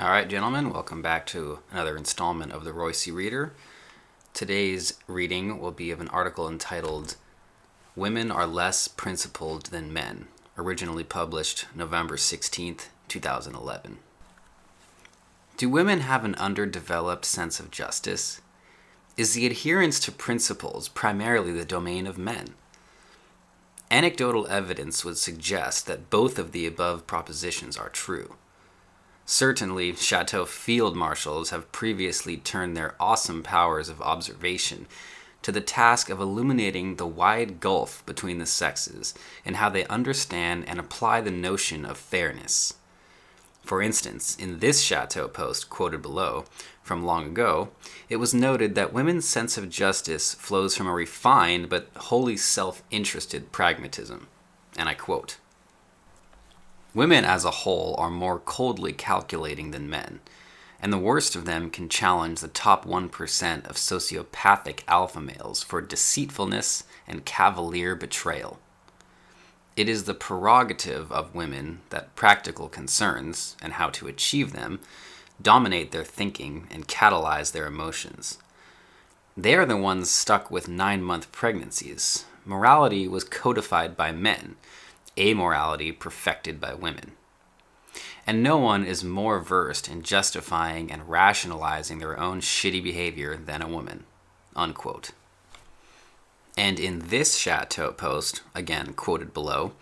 All right, gentlemen, welcome back to another installment of the Roissy Reader. Today's reading will be of an article entitled Women Are Less Principled Than Men, originally published November 16th, 2011. Do women have an underdeveloped sense of justice? Is the adherence to principles primarily the domain of men? Anecdotal evidence would suggest that both of the above propositions are true. Certainly, Chataeu field marshals have previously turned their awesome powers of observation to the task of illuminating the wide gulf between the sexes and how they understand and apply the notion of fairness. For instance, in this Chataeu post quoted below, from long ago, it was noted that women's sense of justice flows from a refined but wholly self-interested pragmatism. And I quote, "Women as a whole are more coldly calculating than men, and the worst of them can challenge the top 1% of sociopathic alpha males for deceitfulness and cavalier betrayal. It is the prerogative of women that practical concerns, and how to achieve them, dominate their thinking and catalyze their emotions. They are the ones stuck with 9-month pregnancies. Morality was codified by men, amorality perfected by women. And no one is more versed in justifying and rationalizing their own shitty behavior than a woman." Unquote. And in this Chataeu post, again quoted below,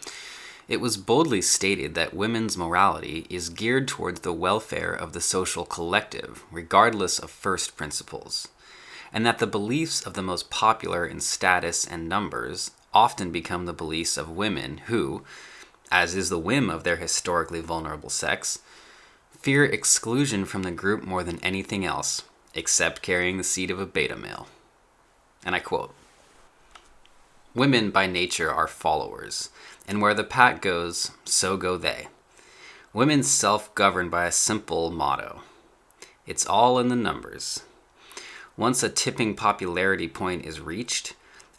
it was boldly stated that women's morality is geared towards the welfare of the social collective, regardless of first principles, and that the beliefs of the most popular in status and numbers often become the beliefs of women who, as is the whim of their historically vulnerable sex, fear exclusion from the group more than anything else, except carrying the seed of a beta male. And I quote, "Women by nature are followers, and where the pack goes, so go they. Women self-govern by a simple motto. It's all in the numbers. Once a tipping popularity point is reached,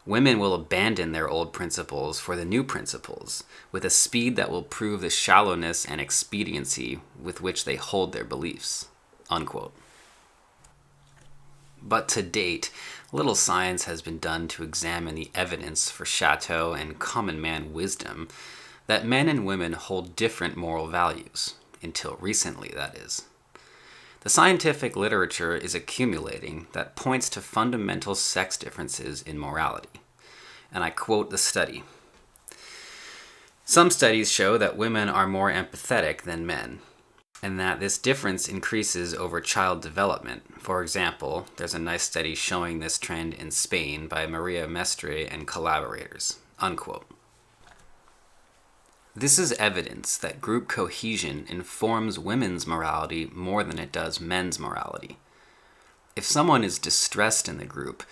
women will abandon their old principles for the new principles, with a speed that will prove the shallowness and expediency with which they hold their beliefs." Unquote. But to date, little science has been done to examine the evidence for Chataeu and common man wisdom that men and women hold different moral values, until recently, that is. The scientific literature is accumulating that points to fundamental sex differences in morality. And I quote the study. "Some studies show that women are more empathetic than men, and that this difference increases over child development. For example, there's a nice study showing this trend in Spain by Maria Mestre and collaborators." Unquote. This is evidence that group cohesion informs women's morality more than it does men's morality. If someone is distressed in the group,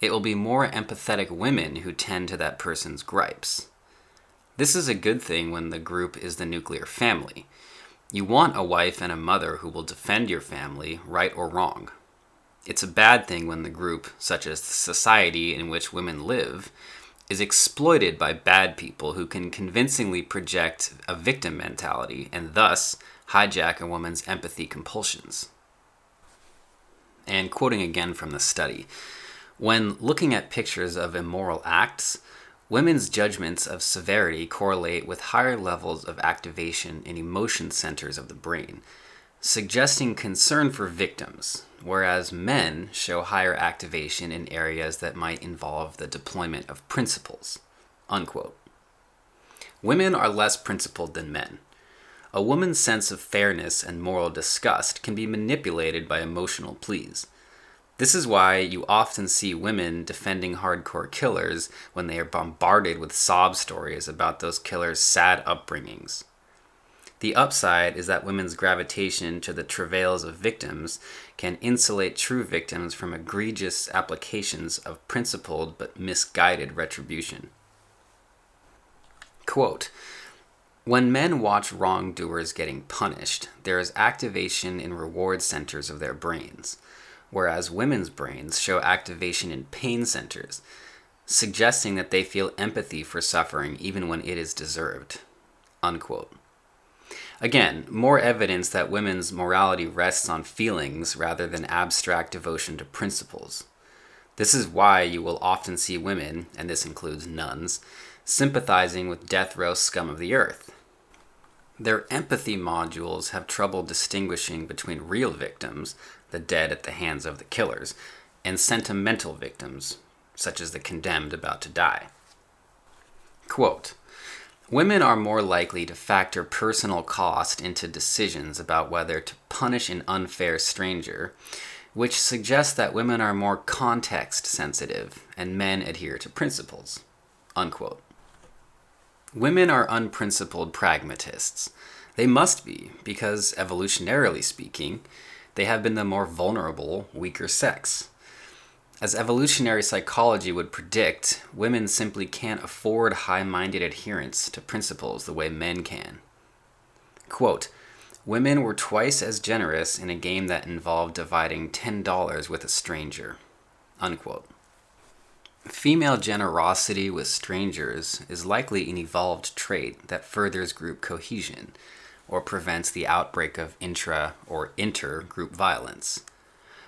it will be more empathetic women who tend to that person's gripes. This is a good thing when the group is the nuclear family. You want a wife and a mother who will defend your family, right or wrong. It's a bad thing when the group, such as the society in which women live, is exploited by bad people who can convincingly project a victim mentality and thus hijack a woman's empathy compulsions. And quoting again from the study, "When looking at pictures of immoral acts, women's judgments of severity correlate with higher levels of activation in emotion centers of the brain, suggesting concern for victims, whereas men show higher activation in areas that might involve the deployment of principles." Unquote. Women are less principled than men. A woman's sense of fairness and moral disgust can be manipulated by emotional pleas. This is why you often see women defending hardcore killers when they are bombarded with sob stories about those killers' sad upbringings. The upside is that women's gravitation to the travails of victims can insulate true victims from egregious applications of principled but misguided retribution. Quote, "When men watch wrongdoers getting punished, there is activation in reward centers of their brains, whereas women's brains show activation in pain centers, suggesting that they feel empathy for suffering even when it is deserved." Unquote. Again, more evidence that women's morality rests on feelings rather than abstract devotion to principles. This is why you will often see women, and this includes nuns, sympathizing with death row scum of the earth. Their empathy modules have trouble distinguishing between real victims, the dead at the hands of the killers, and sentimental victims, such as the condemned about to die. Quote, women are more likely to factor personal cost into decisions about whether to punish an unfair stranger, which suggests that women are more context sensitive and men adhere to principles. Unquote. Women are unprincipled pragmatists. They must be, because evolutionarily speaking, they have been the more vulnerable, weaker sex. As evolutionary psychology would predict, women simply can't afford high-minded adherence to principles the way men can. Quote, women were twice as generous in a game that involved dividing $10 with a stranger. Unquote. Female generosity with strangers is likely an evolved trait that furthers group cohesion or prevents the outbreak of intra- or inter-group violence.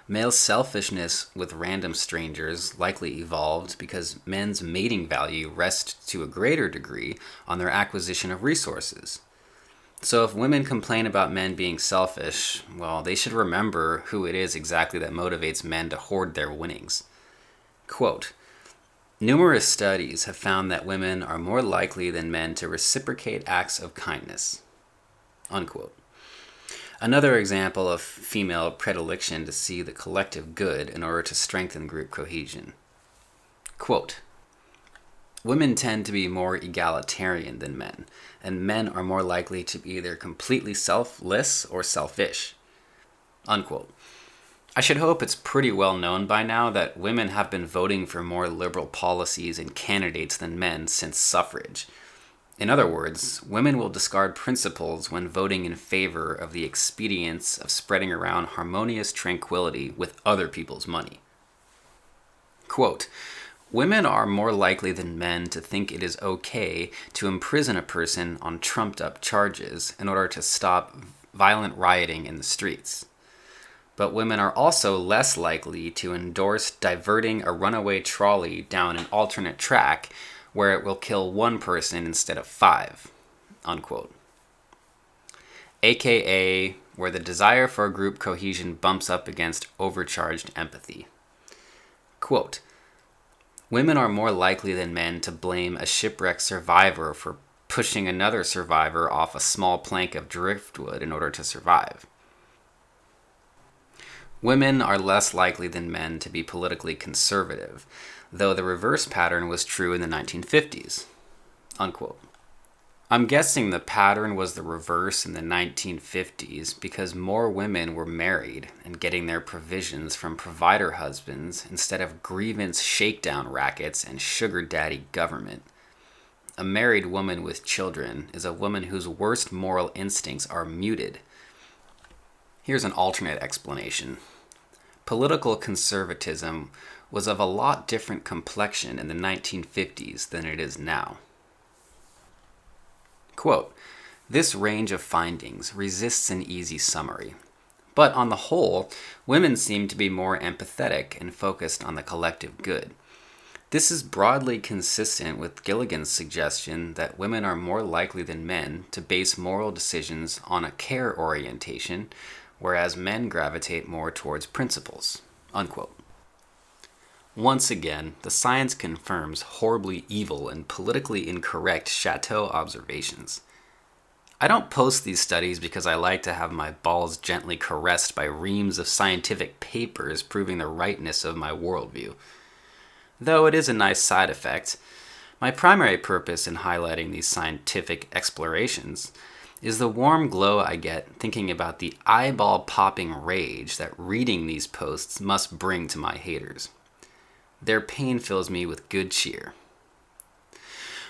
Male selfishness with random strangers likely evolved because men's mating value rests to a greater degree on their acquisition of resources. So if women complain about men being selfish, well, they should remember who it is exactly that motivates men to hoard their winnings. Quote, numerous studies have found that women are more likely than men to reciprocate acts of kindness. Unquote. Another example of female predilection to see the collective good in order to strengthen group cohesion. Quote, women tend to be more egalitarian than men, and men are more likely to be either completely selfless or selfish. Unquote. I should hope it's pretty well known by now that women have been voting for more liberal policies and candidates than men since suffrage. In other words, women will discard principles when voting in favor of the expedience of spreading around harmonious tranquility with other people's money. Quote, women are more likely than men to think it is okay to imprison a person on trumped-up charges in order to stop violent rioting in the streets. But women are also less likely to endorse diverting a runaway trolley down an alternate track where it will kill one person instead of 5, unquote. AKA, where the desire for group cohesion bumps up against overcharged empathy. Quote, women are more likely than men to blame a shipwrecked survivor for pushing another survivor off a small plank of driftwood in order to survive. Women are less likely than men to be politically conservative, though the reverse pattern was true in the 1950s. Unquote. I'm guessing the pattern was the reverse in the 1950s because more women were married and getting their provisions from provider husbands instead of grievance shakedown rackets and sugar daddy government. A married woman with children is a woman whose worst moral instincts are muted. Here's an alternate explanation. Political conservatism was of a lot different complexion in the 1950s than it is now. Quote, this range of findings resists an easy summary. But on the whole, women seem to be more empathetic and focused on the collective good. This is broadly consistent with Gilligan's suggestion that women are more likely than men to base moral decisions on a care orientation, whereas men gravitate more towards principles. Unquote. Once again, the science confirms horribly evil and politically incorrect Chataeu observations. I don't post these studies because I like to have my balls gently caressed by reams of scientific papers proving the rightness of my worldview. Though it is a nice side effect, my primary purpose in highlighting these scientific explorations is the warm glow I get thinking about the eyeball-popping rage that reading these posts must bring to my haters. Their pain fills me with good cheer.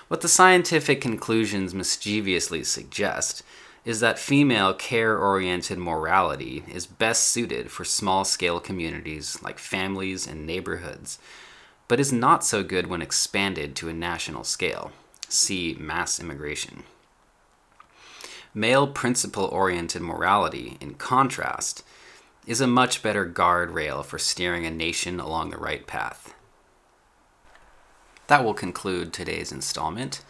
What the scientific conclusions mischievously suggest is that female care-oriented morality is best suited for small-scale communities like families and neighborhoods, but is not so good when expanded to a national scale. See mass immigration. Male principle-oriented morality, in contrast, is a much better guardrail for steering a nation along the right path. That will conclude today's installment.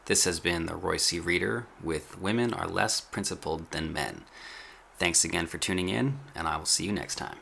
This has been the Roissy Reader with Women Are Less Principled Than Men. Thanks again for tuning in, and I will see you next time.